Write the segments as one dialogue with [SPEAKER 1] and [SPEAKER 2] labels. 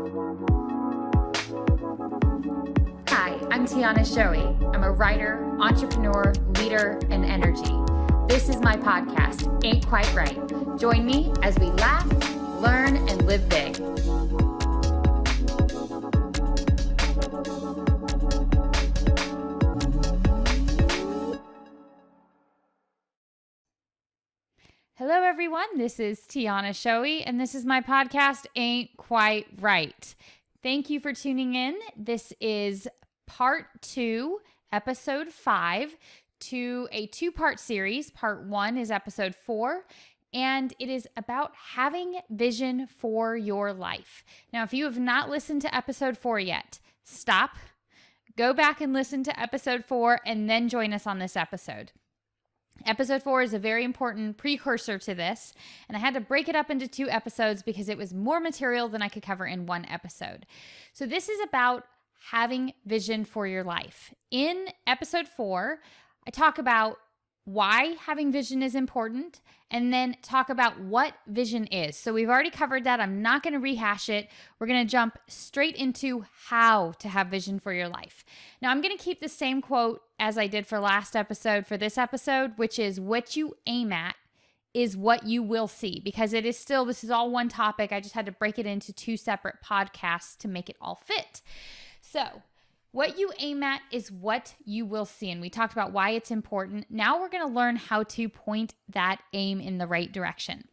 [SPEAKER 1] Hi, I'm Tiana Shoei. I'm a writer, entrepreneur, leader, and energy. This is my podcast, Ain't Quite Right. Join me as we laugh, learn, and live big. Hello, everyone. This is Tiana Shoei, and this is my podcast, Ain't Quite Right. Thank you for tuning in. This is part 2, episode 5, to a 2-part series. Part 1 is episode 4, and it is about having vision for your life. Now, if you have not listened to episode 4 yet, stop, go back and listen to episode 4, and then join us on this episode. Episode 4 is a very important precursor to this, and I had to break it up into 2 episodes because it was more material than I could cover in 1 episode. So this is about having vision for your life. In episode 4, I talk about why having vision is important and then talk about what vision is. So we've already covered that. I'm not going to rehash it. We're going to jump straight into how to have vision for your life. Now, I'm going to keep the same quote as I did for last episode for this episode, which is what you aim at is what you will see, because this is all one topic. I just had to break it into 2 separate podcasts to make it all fit. So what you aim at is what you will see. And we talked about why it's important. Now we're going to learn how to point that aim in the right direction.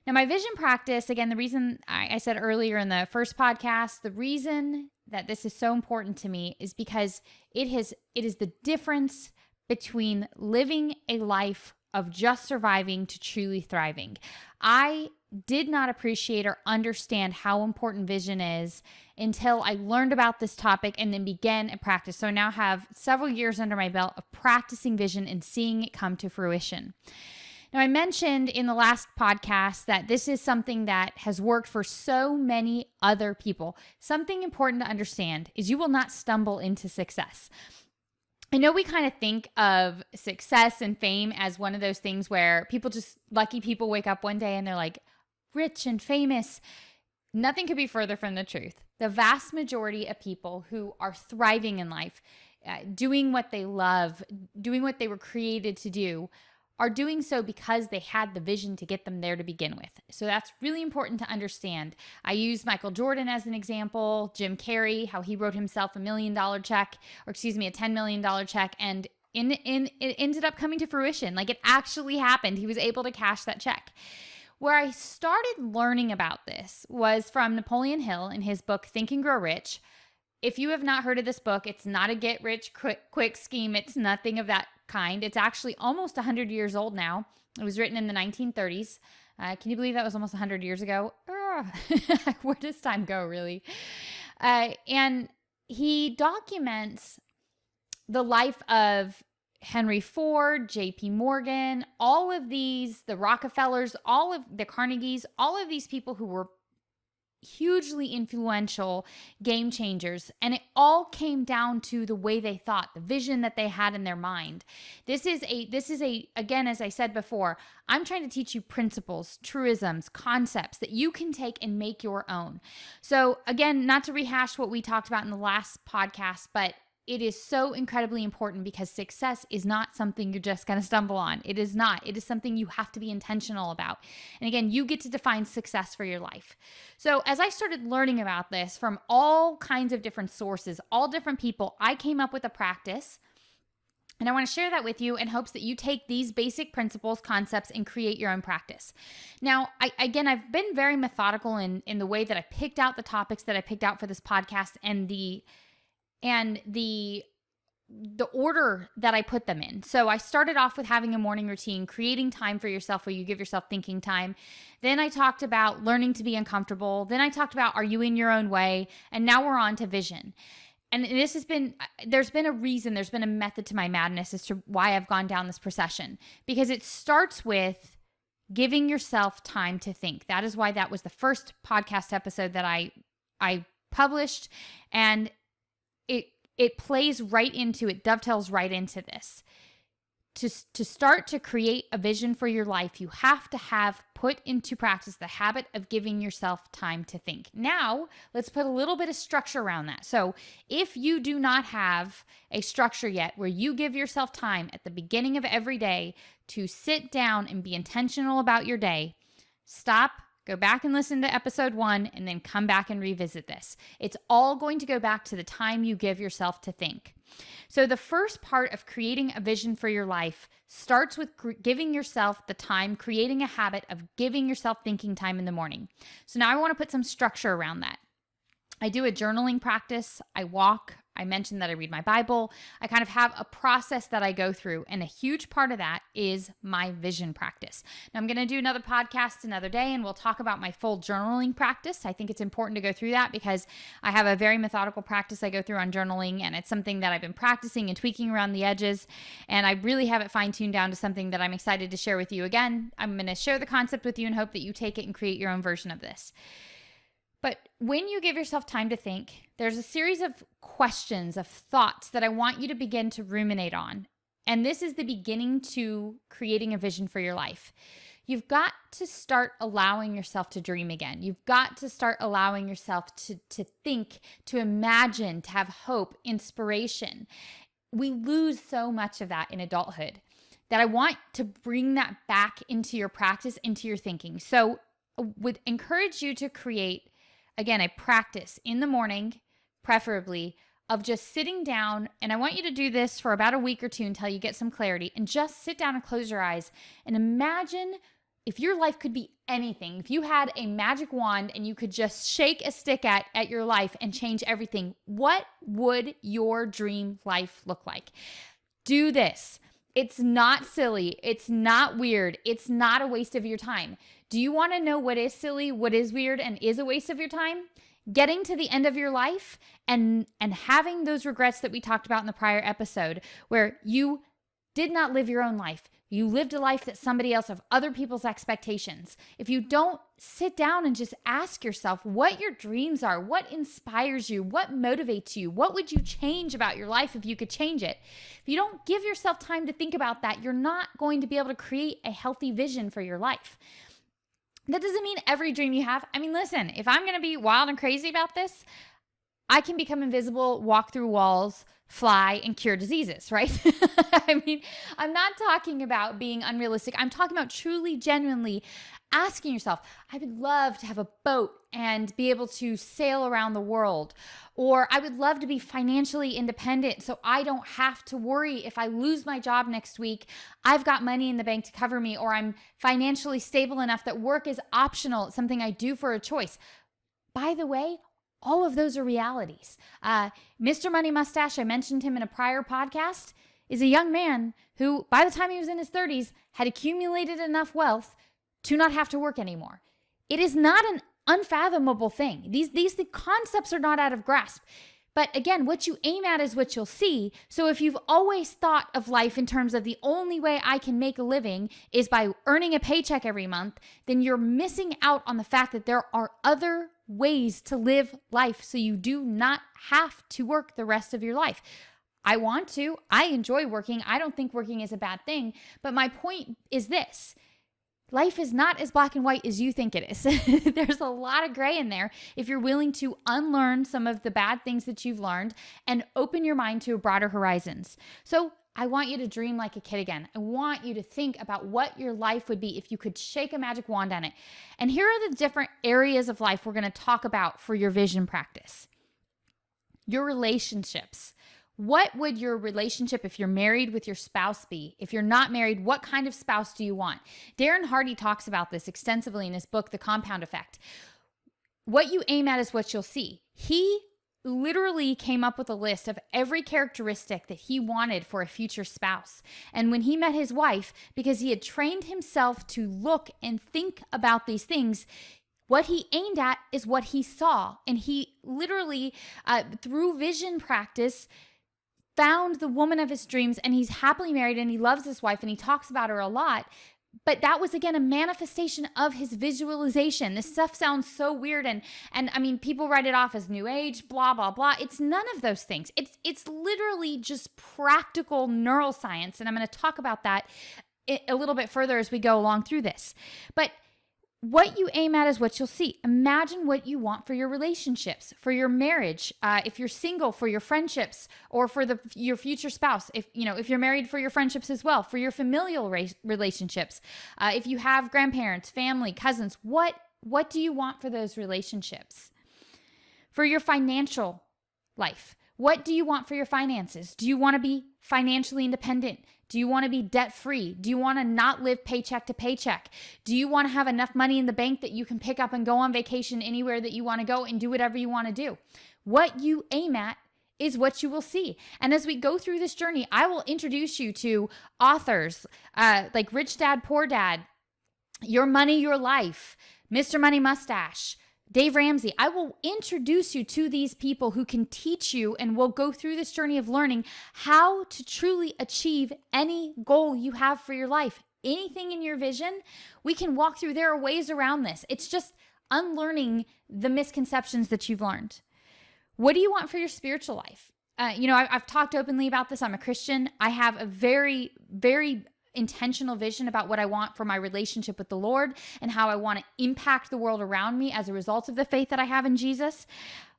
[SPEAKER 1] Now, my vision practice, again, the reason I said earlier in the first podcast, the reason that this is so important to me is because it is the difference between living a life of just surviving to truly thriving. I did not appreciate or understand how important vision is until I learned about this topic and then began a practice. So I now have several years under my belt of practicing vision and seeing it come to fruition. Now, I mentioned in the last podcast that this is something that has worked for so many other people. Something important to understand is you will not stumble into success. I know we kind of think of success and fame as one of those things where lucky people wake up one day and they're like rich and famous. Nothing could be further from the truth. The vast majority of people who are thriving in life, doing what they love, doing what they were created to do, are doing so because they had the vision to get them there to begin with. So that's really important to understand. I use Michael Jordan as an example, Jim Carrey, how he wrote himself a $10 million check, and it ended up coming to fruition. Like, it actually happened. He was able to cash that check. Where I started learning about this was from Napoleon Hill in his book, Think and Grow Rich. If you have not heard of this book, it's not a get rich quick scheme. It's nothing of that kind. It's actually almost 100 years old now. It was written in the 1930s. Can you believe that was almost 100 years ago? Where does time go, really? And he documents the life of Henry Ford, J.P. Morgan, all of these, the Rockefellers, all of the Carnegies, all of these people who were hugely influential game changers. And it all came down to the way they thought, the vision that they had in their mind. This is again, as I said before, I'm trying to teach you principles, truisms, concepts that you can take and make your own. So again, not to rehash what we talked about in the last podcast, but it is so incredibly important because success is not something you're just going to stumble on. It is not. It is something you have to be intentional about. And again, you get to define success for your life. So as I started learning about this from all kinds of different sources, all different people, I came up with a practice. And I want to share that with you in hopes that you take these basic principles, concepts, and create your own practice. Now, I've been very methodical in the way that I picked out the topics that I picked out for this podcast and the order that I put them in. So I started off with having a morning routine, creating time for yourself where you give yourself thinking time. Then I talked about learning to be uncomfortable. Then I talked about, are you in your own way? And now we're on to vision. And there's been a reason, there's been a method to my madness as to why I've gone down this procession, because it starts with giving yourself time to think. That is why that was the first podcast episode that I published. And it plays right into, it dovetails right into this. to start to create a vision for your life, you have to have put into practice the habit of giving yourself time to think. Now, let's put a little bit of structure around that. So, if you do not have a structure yet where you give yourself time at the beginning of every day to sit down and be intentional about your day, stop, go back and listen to episode 1, and then come back and revisit this. It's all going to go back to the time you give yourself to think. So the first part of creating a vision for your life starts with giving yourself the time, creating a habit of giving yourself thinking time in the morning. So now I want to put some structure around that. I do a journaling practice. I walk. I mentioned that I read my Bible. I kind of have a process that I go through, and a huge part of that is my vision practice. Now, I'm going to do another podcast another day, and we'll talk about my full journaling practice. I think it's important to go through that because I have a very methodical practice I go through on journaling, and it's something that I've been practicing and tweaking around the edges, and I really have it fine-tuned down to something that I'm excited to share with you. Again, I'm going to share the concept with you and hope that you take it and create your own version of this. But when you give yourself time to think, there's a series of questions, of thoughts that I want you to begin to ruminate on. And this is the beginning to creating a vision for your life. You've got to start allowing yourself to dream again. You've got to start allowing yourself to think, to imagine, to have hope, inspiration. We lose so much of that in adulthood that I want to bring that back into your practice, into your thinking. So I would encourage you to create, again, a practice in the morning, preferably, of just sitting down. And I want you to do this for about a week or two until you get some clarity, and just sit down and close your eyes and imagine if your life could be anything. If you had a magic wand and you could just shake a stick at your life and change everything, what would your dream life look like? Do this. It's not silly. It's not weird. It's not a waste of your time. Do you want to know what is silly, what is weird, and is a waste of your time? Getting to the end of your life and having those regrets that we talked about in the prior episode, where you did not live your own life. You lived a life that somebody else, of other people's expectations. If you don't sit down and just ask yourself what your dreams are, what inspires you, what motivates you, what would you change about your life if you could change it? If you don't give yourself time to think about that, you're not going to be able to create a healthy vision for your life. That doesn't mean every dream you have. I mean, listen, if I'm going to be wild and crazy about this, I can become invisible, walk through walls, fly, and cure diseases, right? I mean, I'm not talking about being unrealistic. I'm talking about truly, genuinely asking yourself, I would love to have a boat and be able to sail around the world. Or I would love to be financially independent so I don't have to worry if I lose my job next week, I've got money in the bank to cover me, or I'm financially stable enough that work is optional. It's something I do for a choice. By the way, all of those are realities. Mr. Money Mustache, I mentioned him in a prior podcast, is a young man who, by the time he was in his 30s, had accumulated enough wealth to not have to work anymore. It is not an unfathomable thing. These concepts are not out of grasp. But again, what you aim at is what you'll see. So if you've always thought of life in terms of the only way I can make a living is by earning a paycheck every month, then you're missing out on the fact that there are other ways to live life so you do not have to work the rest of your life. I want to. I enjoy working. I don't think working is a bad thing. But my point is this. Life is not as black and white as you think it is. There's a lot of gray in there if you're willing to unlearn some of the bad things that you've learned and open your mind to broader horizons. So I want you to dream like a kid again. I want you to think about what your life would be if you could shake a magic wand on it. And here are the different areas of life we're going to talk about for your vision practice. Your relationships. What would your relationship, if you're married, with your spouse be? If you're not married, what kind of spouse do you want? Darren Hardy talks about this extensively in his book, The Compound Effect. What you aim at is what you'll see. He literally came up with a list of every characteristic that he wanted for a future spouse. And when he met his wife, because he had trained himself to look and think about these things, what he aimed at is what he saw. And he literally, through vision practice, found the woman of his dreams, and he's happily married and he loves his wife and he talks about her a lot. But that was, again, a manifestation of his visualization. This stuff sounds so weird. And I mean, people write it off as new age, blah, blah, blah. It's none of those things. It's literally just practical neuroscience. And I'm going to talk about that a little bit further as we go along through this. But what you aim at is what you'll see. Imagine what you want for your relationships, for your marriage, if you're single, for your friendships, or for your future spouse. If you're married, for your friendships as well, for your familial relationships. If you have grandparents, family, cousins, what do you want for those relationships? For your financial life, what do you want for your finances? Do you want to be financially independent? Do you want to be debt-free? Do you want to not live paycheck to paycheck? Do you want to have enough money in the bank that you can pick up and go on vacation anywhere that you want to go and do whatever you want to do? What you aim at is what you will see. And as we go through this journey, I will introduce you to authors like Rich Dad, Poor Dad, Your Money, Your Life, Mr. Money Mustache, Dave Ramsey. I will introduce you to these people who can teach you, and we'll go through this journey of learning how to truly achieve any goal you have for your life. Anything in your vision, we can walk through. There are ways around this. It's just unlearning the misconceptions that you've learned. What do you want for your spiritual life? I've talked openly about this. I'm a Christian. I have a very, very intentional vision about what I want for my relationship with the Lord and how I want to impact the world around me as a result of the faith that I have in Jesus.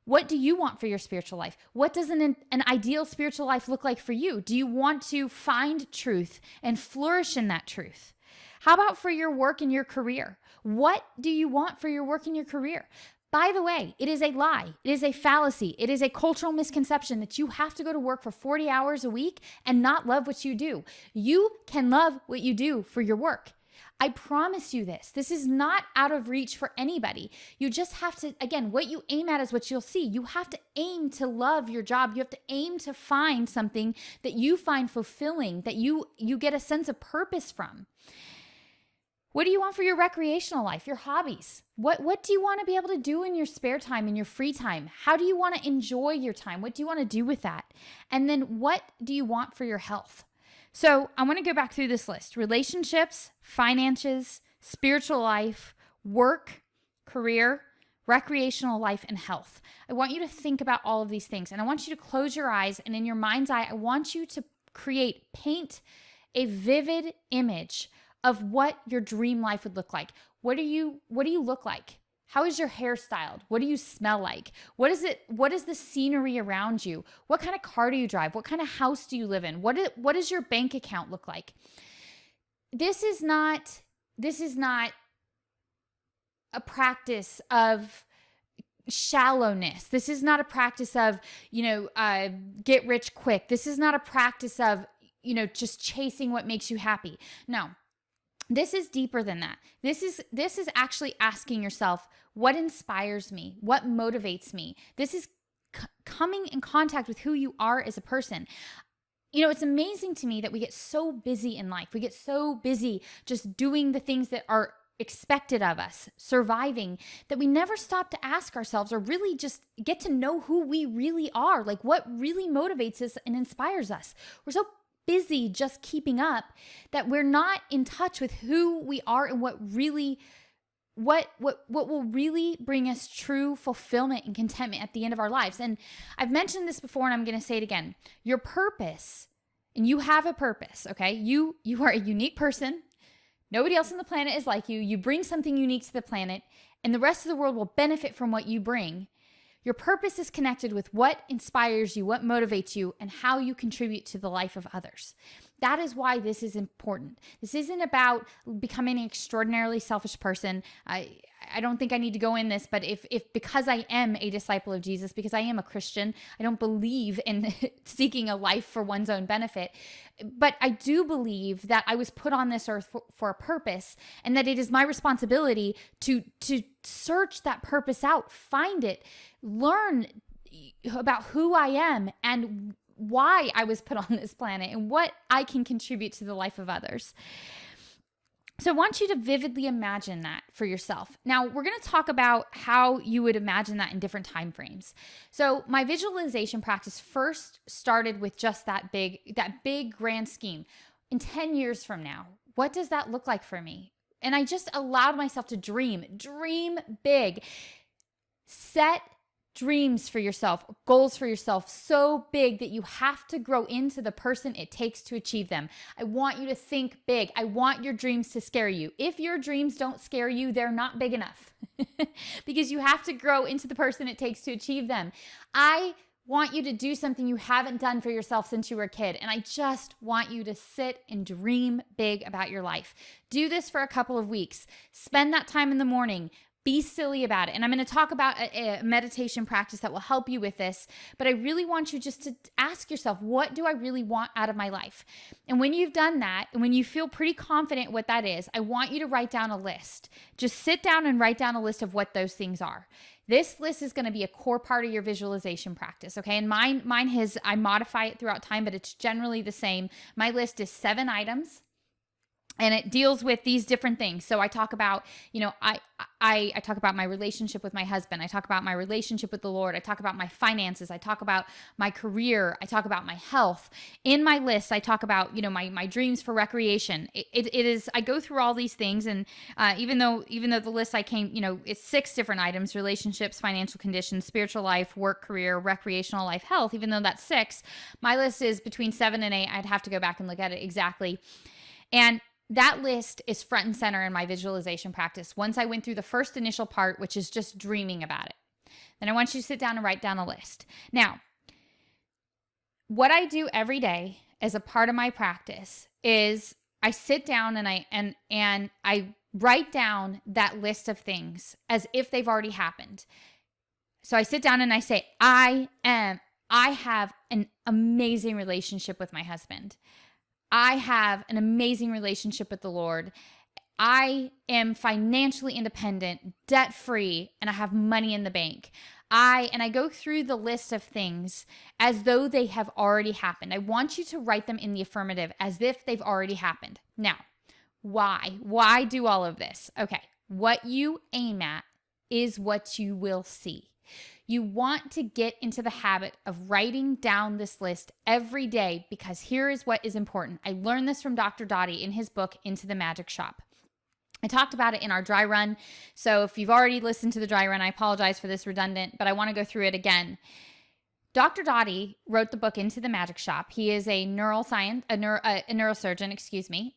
[SPEAKER 1] What do you want for your spiritual life? What does an ideal spiritual life look like for you? Do you want to find truth and flourish in that truth? How about for your work and your career? What do you want for your work and your career? By the way, it is a lie. It is a fallacy. It is a cultural misconception that you have to go to work for 40 hours a week and not love what you do. You can love what you do for your work. I promise you this. This is not out of reach for anybody. You just have to, again, what you aim at is what you'll see. You have to aim to love your job. You have to aim to find something that you find fulfilling, that you get a sense of purpose from. What do you want for your recreational life, your hobbies? What do you want to be able to do in your spare time, in your free time? How do you want to enjoy your time? What do you want to do with that? And then what do you want for your health? So I want to go back through this list: relationships, finances, spiritual life, work, career, recreational life, and health. I want you to think about all of these things, and I want you to close your eyes, and in your mind's eye, I want you to paint a vivid image of what your dream life would look like. What do you look like? How is your hair styled? What do you smell like? What is the scenery around you? What kind of car do you drive? What kind of house do you live in? What does your bank account look like? This is not a practice of shallowness. This is not a practice of, get rich quick. This is not a practice of, just chasing what makes you happy. No. This is deeper than that. This is actually asking yourself, what inspires me? What motivates me? This is coming in contact with who you are as a person. It's amazing to me that we get so busy in life. We get so busy just doing the things that are expected of us, surviving, that we never stop to ask ourselves or really just get to know who we really are, like what really motivates us and inspires us. We're so busy just keeping up that we're not in touch with who we are and what will really bring us true fulfillment and contentment at the end of our lives. And I've mentioned this before, and I'm going to say it again. Your purpose, and you have a purpose, okay? You are a unique person. Nobody else on the planet is like you. You bring something unique to the planet, and the rest of the world will benefit from what you bring. Your purpose is connected with what inspires you, what motivates you, and how you contribute to the life of others. That is why this is important. This isn't about becoming an extraordinarily selfish person. I don't think I need to go in this, but if because I am a disciple of Jesus, because I am a Christian, I don't believe in seeking a life for one's own benefit. But I do believe that I was put on this earth for a purpose, and that it is my responsibility to search that purpose out, find it, learn about who I am and why I was put on this planet and what I can contribute to the life of others. So I want you to vividly imagine that for yourself. Now, we're going to talk about how you would imagine that in different time frames. So my visualization practice first started with just that big grand scheme. In 10 years from now, What does that look like for me? And I just allowed myself to dream big. Set dreams for yourself, goals for yourself so big that you have to grow into the person it takes to achieve them. I want you to think big. I want your dreams to scare you. If your dreams don't scare you, they're not big enough because you have to grow into the person it takes to achieve them. I want you to do something you haven't done for yourself since you were a kid. And I just want you to sit and dream big about your life. Do this for a couple of weeks. Spend that time in the morning. Be silly about it. And I'm going to talk about a meditation practice that will help you with this. But I really want you just to ask yourself, what do I really want out of my life? And when you've done that, and when you feel pretty confident what that is, I want you to write down a list. Just sit down and write down a list of what those things are. This list is going to be a core part of your visualization practice, okay? And mine I modify it throughout time, but it's generally the same. My list is 7 items. And it deals with these different things. So I talk about, I talk about my relationship with my husband. I talk about my relationship with the Lord. I talk about my finances. I talk about my career. I talk about my health. In my list, I talk about, my dreams for recreation. It is, I go through all these things. And even though the list it's 6 different items: relationships, financial conditions, spiritual life, work, career, recreational life, health. Even though that's 6, my list is between 7 and 8. I'd have to go back and look at it exactly. And that list is front and center in my visualization practice. Once I went through the first initial part, which is just dreaming about it, then I want you to sit down and write down a list. Now, what I do every day as a part of my practice is I sit down and I write down that list of things as if they've already happened. So I sit down and I say, I have an amazing relationship with my husband. I have an amazing relationship with the Lord. I am financially independent, debt-free, and I have money in the bank. I go through the list of things as though they have already happened. I want you to write them in the affirmative as if they've already happened. Now, why? Why do all of this? Okay, what you aim at is what you will see. You want to get into the habit of writing down this list every day, because here is what is important. I learned this from Dr. Dottie in his book, Into the Magic Shop. I talked about it in our dry run. So if you've already listened to the dry run, I apologize for this redundant, but I want to go through it again. Dr. Dottie wrote the book Into the Magic Shop. He is a neurosurgeon,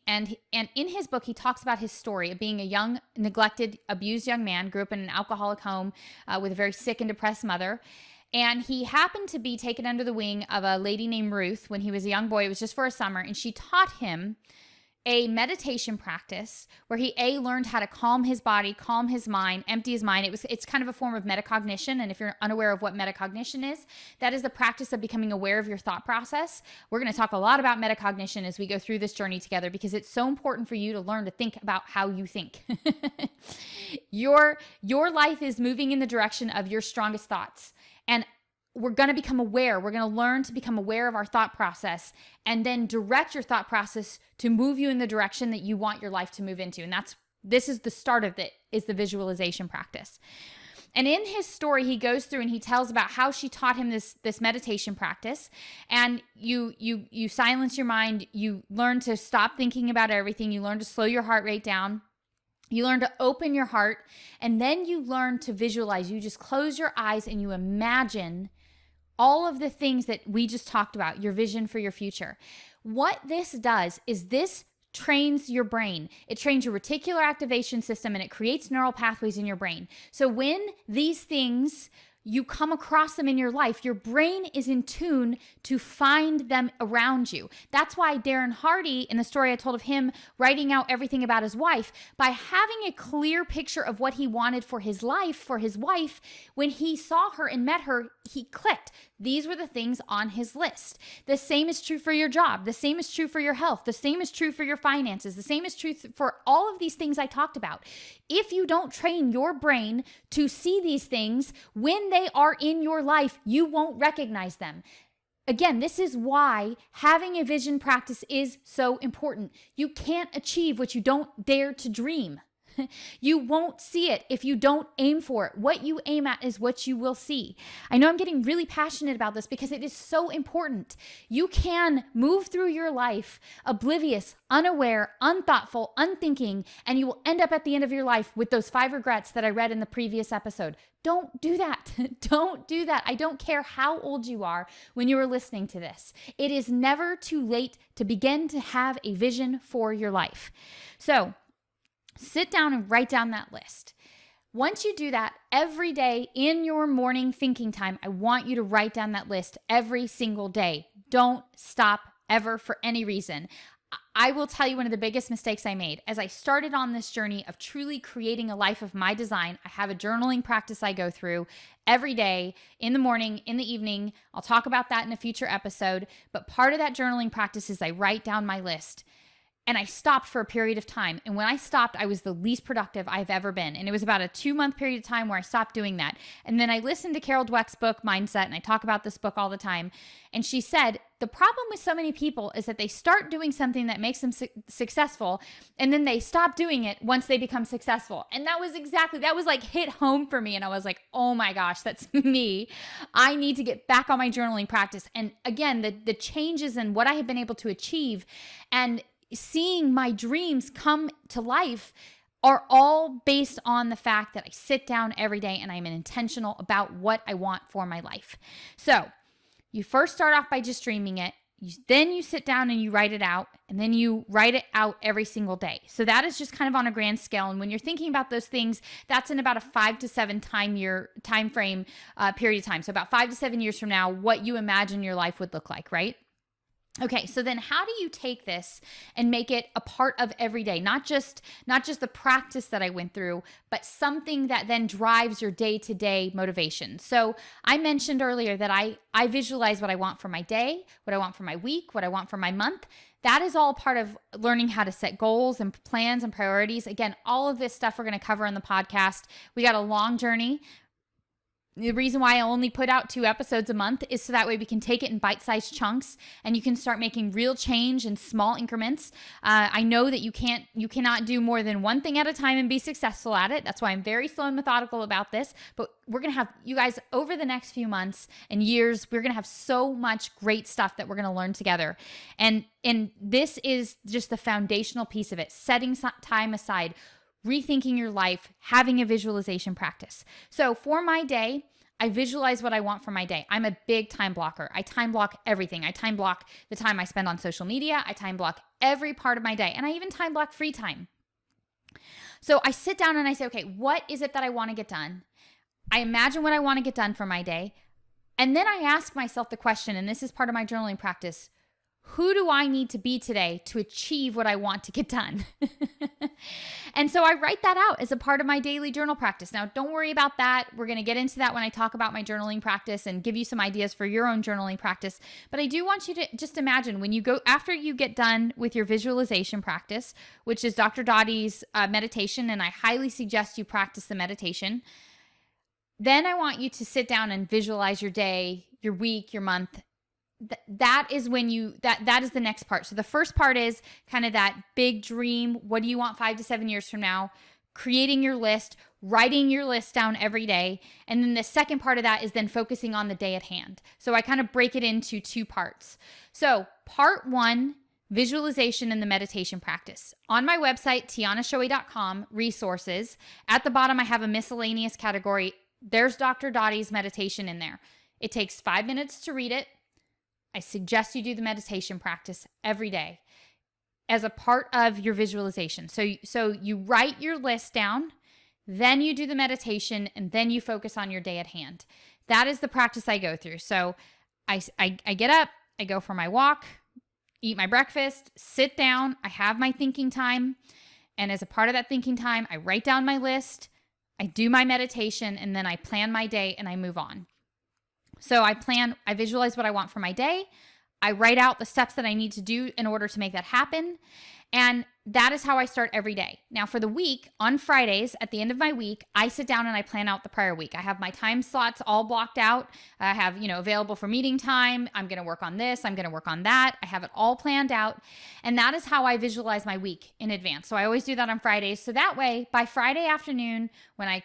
[SPEAKER 1] and in his book, he talks about his story of being a young, neglected, abused young man, grew up in an alcoholic home with a very sick and depressed mother. And he happened to be taken under the wing of a lady named Ruth when he was a young boy. It was just for a summer, and she taught him a meditation practice where he learned how to calm his body, calm his mind, empty his mind. It's kind of a form of metacognition. And if you're unaware of what metacognition is, that is the practice of becoming aware of your thought process. We're going to talk a lot about metacognition as we go through this journey together, because it's so important for you to learn to think about how you think. Your life is moving in the direction of your strongest thoughts. And we're going to become aware. We're going to learn to become aware of our thought process and then direct your thought process to move you in the direction that you want your life to move into. And this is the start of it, is the visualization practice. And in his story, he goes through and he tells about how she taught him this meditation practice. And you silence your mind. You learn to stop thinking about everything. You learn to slow your heart rate down. You learn to open your heart, and then you learn to visualize. You just close your eyes and you imagine all of the things that we just talked about, your vision for your future. What this does is this trains your brain. It trains your reticular activation system, and it creates neural pathways in your brain. So when these things, you come across them in your life, your brain is in tune to find them around you. That's why Darren Hardy, in the story I told of him writing out everything about his wife, by having a clear picture of what he wanted for his life, for his wife, when he saw her and met her, he clicked. These were the things on his list. The same is true for your job. The same is true for your health. The same is true for your finances. The same is true for all of these things I talked about. If you don't train your brain to see these things, when they are in your life, you won't recognize them. Again, this is why having a vision practice is so important. You can't achieve what you don't dare to dream. You won't see it if you don't aim for it. What you aim at is what you will see. I know I'm getting really passionate about this because it is so important. You can move through your life oblivious, unaware, unthoughtful, unthinking, and you will end up at the end of your life with those 5 regrets that I read in the previous episode. Don't do that. Don't do that. I don't care how old you are when you are listening to this. It is never too late to begin to have a vision for your life. So sit down and write down that list. Once you do that every day in your morning thinking time, I want you to write down that list every single day. Don't stop ever for any reason. I will tell you one of the biggest mistakes I made. As I started on this journey of truly creating a life of my design, I have a journaling practice I go through every day, in the morning, in the evening. I'll talk about that in a future episode. But part of that journaling practice is I write down my list. And I stopped for a period of time. And when I stopped, I was the least productive I've ever been. And it was about a 2-month period of time where I stopped doing that. And then I listened to Carol Dweck's book, Mindset, and I talk about this book all the time. And she said, the problem with so many people is that they start doing something that makes them successful, and then they stop doing it once they become successful. And that was like hit home for me. And I was like, oh my gosh, that's me. I need to get back on my journaling practice. And again, the changes in what I have been able to achieve and seeing my dreams come to life are all based on the fact that I sit down every day and I'm intentional about what I want for my life. So you first start off by just dreaming it. Then you sit down and you write it out, and then you write it out every single day. So that is just kind of on a grand scale. And when you're thinking about those things, that's in about a 5 to 7 time frame period of time. So about 5 to 7 years from now, what you imagine your life would look like, right? Okay, so then how do you take this and make it a part of every day? Not just the practice that I went through, but something that then drives your day-to-day motivation. So I mentioned earlier that I visualize what I want for my day, what I want for my week, what I want for my month. That is all part of learning how to set goals and plans and priorities. Again, all of this stuff we're going to cover on the podcast. We got a long journey. The reason why I only put out 2 episodes a month is so that way we can take it in bite-sized chunks and you can start making real change in small increments. I know that you cannot do more than one thing at a time and be successful at it. That's why I'm very slow and methodical about this. But we're going to have, you guys, over the next few months and years, we're going to have so much great stuff that we're going to learn together. And this is just the foundational piece of it, setting time aside, rethinking your life, having a visualization practice. So for my day, I visualize what I want for my day. I'm a big time blocker. I time block everything. I time block the time I spend on social media. I time block every part of my day. And I even time block free time. So I sit down and I say, okay, what is it that I want to get done? I imagine what I want to get done for my day. And then I ask myself the question, and this is part of my journaling practice, who do I need to be today to achieve what I want to get done? And so I write that out as a part of my daily journal practice. Now, don't worry about that. We're going to get into that when I talk about my journaling practice and give you some ideas for your own journaling practice. But I do want you to just imagine when you go, after you get done with your visualization practice, which is Dr. Dottie's meditation, and I highly suggest you practice the meditation. Then I want you to sit down and visualize your day, your week, your month. That is when that is the next part. So the first part is kind of that big dream. What do you want 5 to 7 years from now? Creating your list, writing your list down every day. And then the second part of that is then focusing on the day at hand. So I kind of break it into 2 parts. So part 1, visualization and the meditation practice. On my website, tianashoei.com, resources, at the bottom I have a miscellaneous category. There's Dr. Dottie's meditation in there. It takes 5 minutes to read it. I suggest you do the meditation practice every day as a part of your visualization. So you write your list down, then you do the meditation, and then you focus on your day at hand. That is the practice I go through. So I get up, I go for my walk, eat my breakfast, sit down, I have my thinking time. And as a part of that thinking time, I write down my list, I do my meditation, and then I plan my day and I move on. So I visualize what I want for my day. I write out the steps that I need to do in order to make that happen. And that is how I start every day. Now for the week, on Fridays, at the end of my week, I sit down and I plan out the prior week. I have my time slots all blocked out. I have, available for meeting time. I'm going to work on this. I'm going to work on that. I have it all planned out. And that is how I visualize my week in advance. So I always do that on Fridays. So that way, by Friday afternoon, when I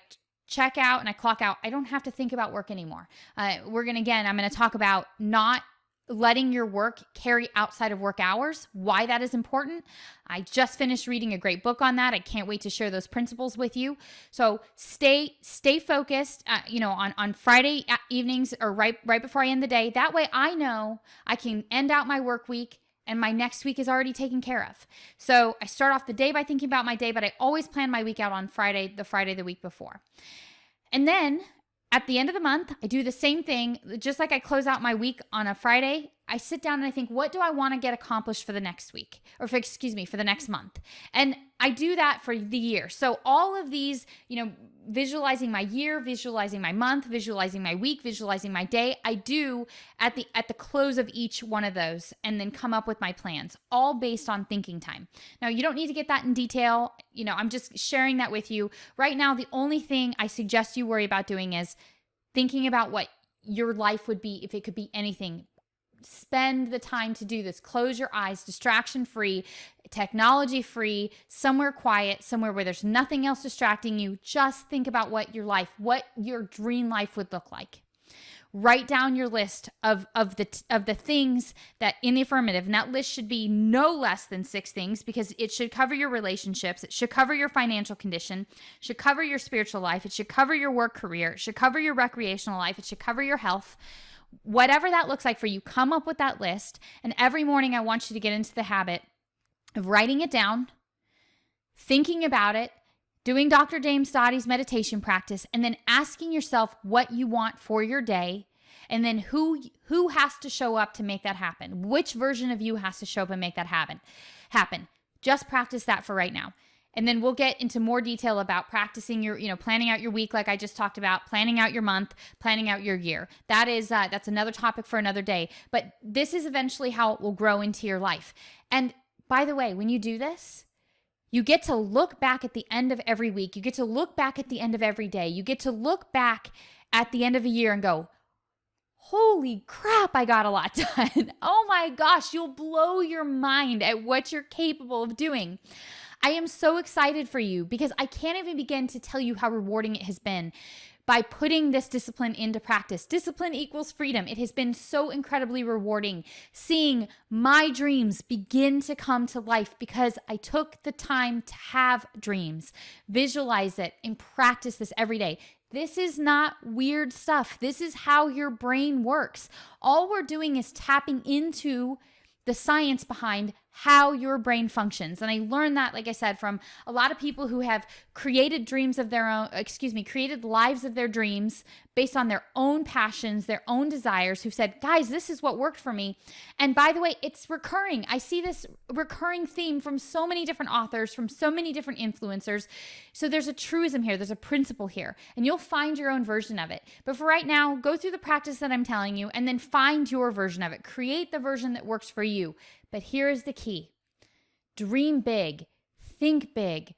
[SPEAKER 1] check out and I clock out, I don't have to think about work anymore. I'm going to talk about not letting your work carry outside of work hours, why that is important. I just finished reading a great book on that. I can't wait to share those principles with you. So stay focused, on Friday evenings or right before I end the day. That way I know I can end out my work week and my next week is already taken care of. So I start off the day by thinking about my day, but I always plan my week out on the Friday the week before. And then at the end of the month, I do the same thing. Just like I close out my week on a Friday, I sit down and I think, what do I want to get accomplished for the next week? For the next month. And I do that for the year. So all of these, visualizing my year, visualizing my month, visualizing my week, visualizing my day, I do at the close of each one of those, and then come up with my plans, all based on thinking time. Now, you don't need to get that in detail. I'm just sharing that with you. Right now, the only thing I suggest you worry about doing is thinking about what your life would be if it could be anything. Spend the time to do this. Close your eyes, distraction free, technology free, somewhere quiet, somewhere where there's nothing else distracting you. Just think about what your dream life would look like. Write down your list of the things that in the affirmative, and that list should be no less than 6 things, because it should cover your relationships, it should cover your financial condition, it should cover your spiritual life, it should cover your work career, it should cover your recreational life, it should cover your health. Whatever that looks like for you, come up with that list. And every morning I want you to get into the habit of writing it down, thinking about it, doing Dr. James Doty's meditation practice, and then asking yourself what you want for your day, and then who has to show up to make that happen. Which version of you has to show up and make that happen. Just practice that for right now. And then we'll get into more detail about practicing your, planning out your week, like I just talked about, planning out your month, planning out your year. That's another topic for another day. But this is eventually how it will grow into your life. And by the way, when you do this, you get to look back at the end of every week. You get to look back at the end of every day. You get to look back at the end of a year and go, holy crap, I got a lot done. Oh my gosh, you'll blow your mind at what you're capable of doing. I am so excited for you, because I can't even begin to tell you how rewarding it has been by putting this discipline into practice. Discipline equals freedom. It has been so incredibly rewarding seeing my dreams begin to come to life, because I took the time to have dreams, visualize it, and practice this every day. This is not weird stuff. This is how your brain works. All we're doing is tapping into the science behind how your brain functions. And I learned that, like I said, from a lot of people who have created created lives of their dreams based on their own passions, their own desires, who've said, guys, this is what worked for me. And by the way, it's recurring. I see this recurring theme from so many different authors, from so many different influencers. So there's a truism here, there's a principle here, and you'll find your own version of it. But for right now, go through the practice that I'm telling you, and then find your version of it. Create the version that works for you. But here is the key. Dream big. Think big.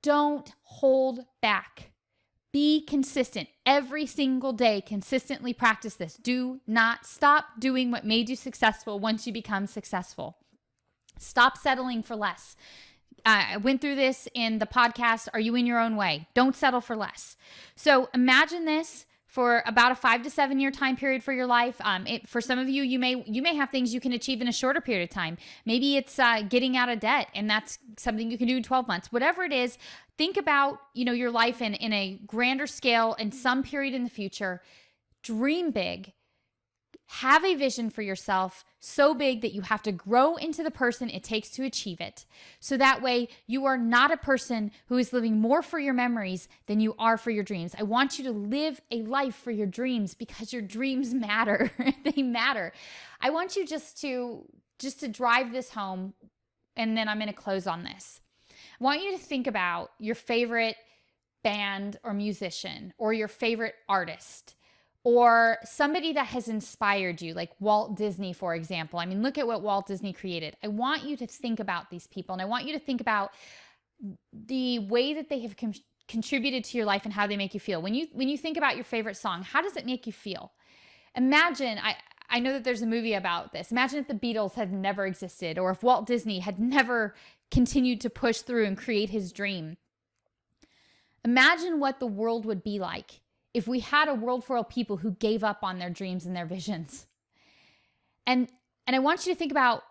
[SPEAKER 1] Don't hold back. Be consistent. Every single day, consistently practice this. Do not stop doing what made you successful once you become successful. Stop settling for less. I went through this in the podcast, Are You in Your Own Way? Don't settle for less. So imagine this for about a 5 to 7 year time period for your life. For some of you, you may have things you can achieve in a shorter period of time. Maybe it's getting out of debt, and that's something you can do in 12 months. Whatever it is, think about your life in a grander scale in some period in the future. Dream big. Have a vision for yourself so big that you have to grow into the person it takes to achieve it. So that way you are not a person who is living more for your memories than you are for your dreams. I want you to live a life for your dreams, because your dreams matter. They matter. I want you just to drive this home, and then I'm going to close on this. I want you to think about your favorite band or musician, or your favorite artist, or somebody that has inspired you, like Walt Disney, for example. I mean, look at what Walt Disney created. I want you to think about these people, and I want you to think about the way that they have contributed to your life and how they make you feel. When you think about your favorite song, how does it make you feel? Imagine, I know that there's a movie about this. Imagine if the Beatles had never existed, or if Walt Disney had never continued to push through and create his dream. Imagine what the world would be like if we had a world full of people who gave up on their dreams and their visions. And I want you to think about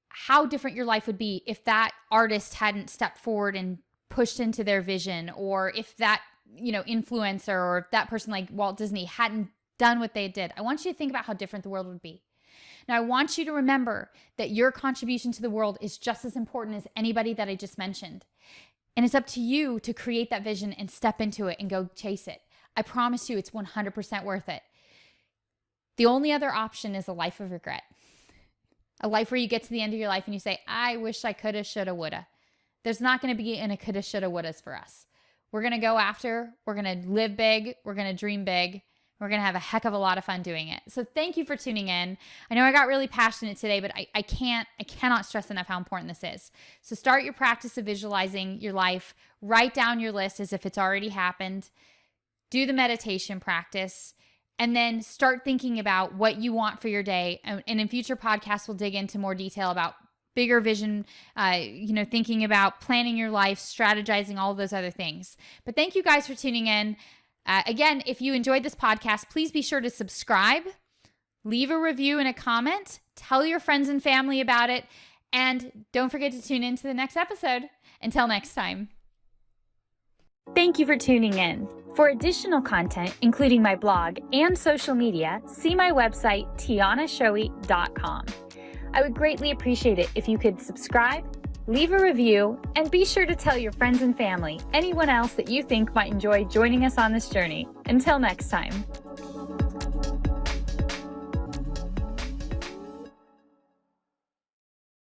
[SPEAKER 1] how different your life would be if that artist hadn't stepped forward and pushed into their vision, or if that, influencer or if that person like Walt Disney hadn't done what they did. I want you to think about how different the world would be. Now, I want you to remember that your contribution to the world is just as important as anybody that I just mentioned. And it's up to you to create that vision and step into it and go chase it. I promise you it's 100% worth it. The only other option is a life of regret. A life where you get to the end of your life and you say, I wish I coulda, shoulda, woulda. There's not going to be any coulda, shoulda, wouldas for us. We're going to go after, we're going to live big, we're going to dream big. We're going to have a heck of a lot of fun doing it. So thank you for tuning in. I know I got really passionate today, but I cannot stress enough how important this is. So start your practice of visualizing your life. Write down your list as if it's already happened. Do the meditation practice. And then start thinking about what you want for your day. And in future podcasts, we'll dig into more detail about bigger vision, thinking about planning your life, strategizing, all of those other things. But thank you guys for tuning in. Again, if you enjoyed this podcast, please be sure to subscribe, leave a review and a comment, tell your friends and family about it, and don't forget to tune in to the next episode. Until next time. Thank you for tuning in. For additional content, including my blog and social media, see my website, tianashowy.com. I would greatly appreciate it if you could subscribe, leave a review, and be sure to tell your friends and family, anyone else that you think might enjoy joining us on this journey. Until next time.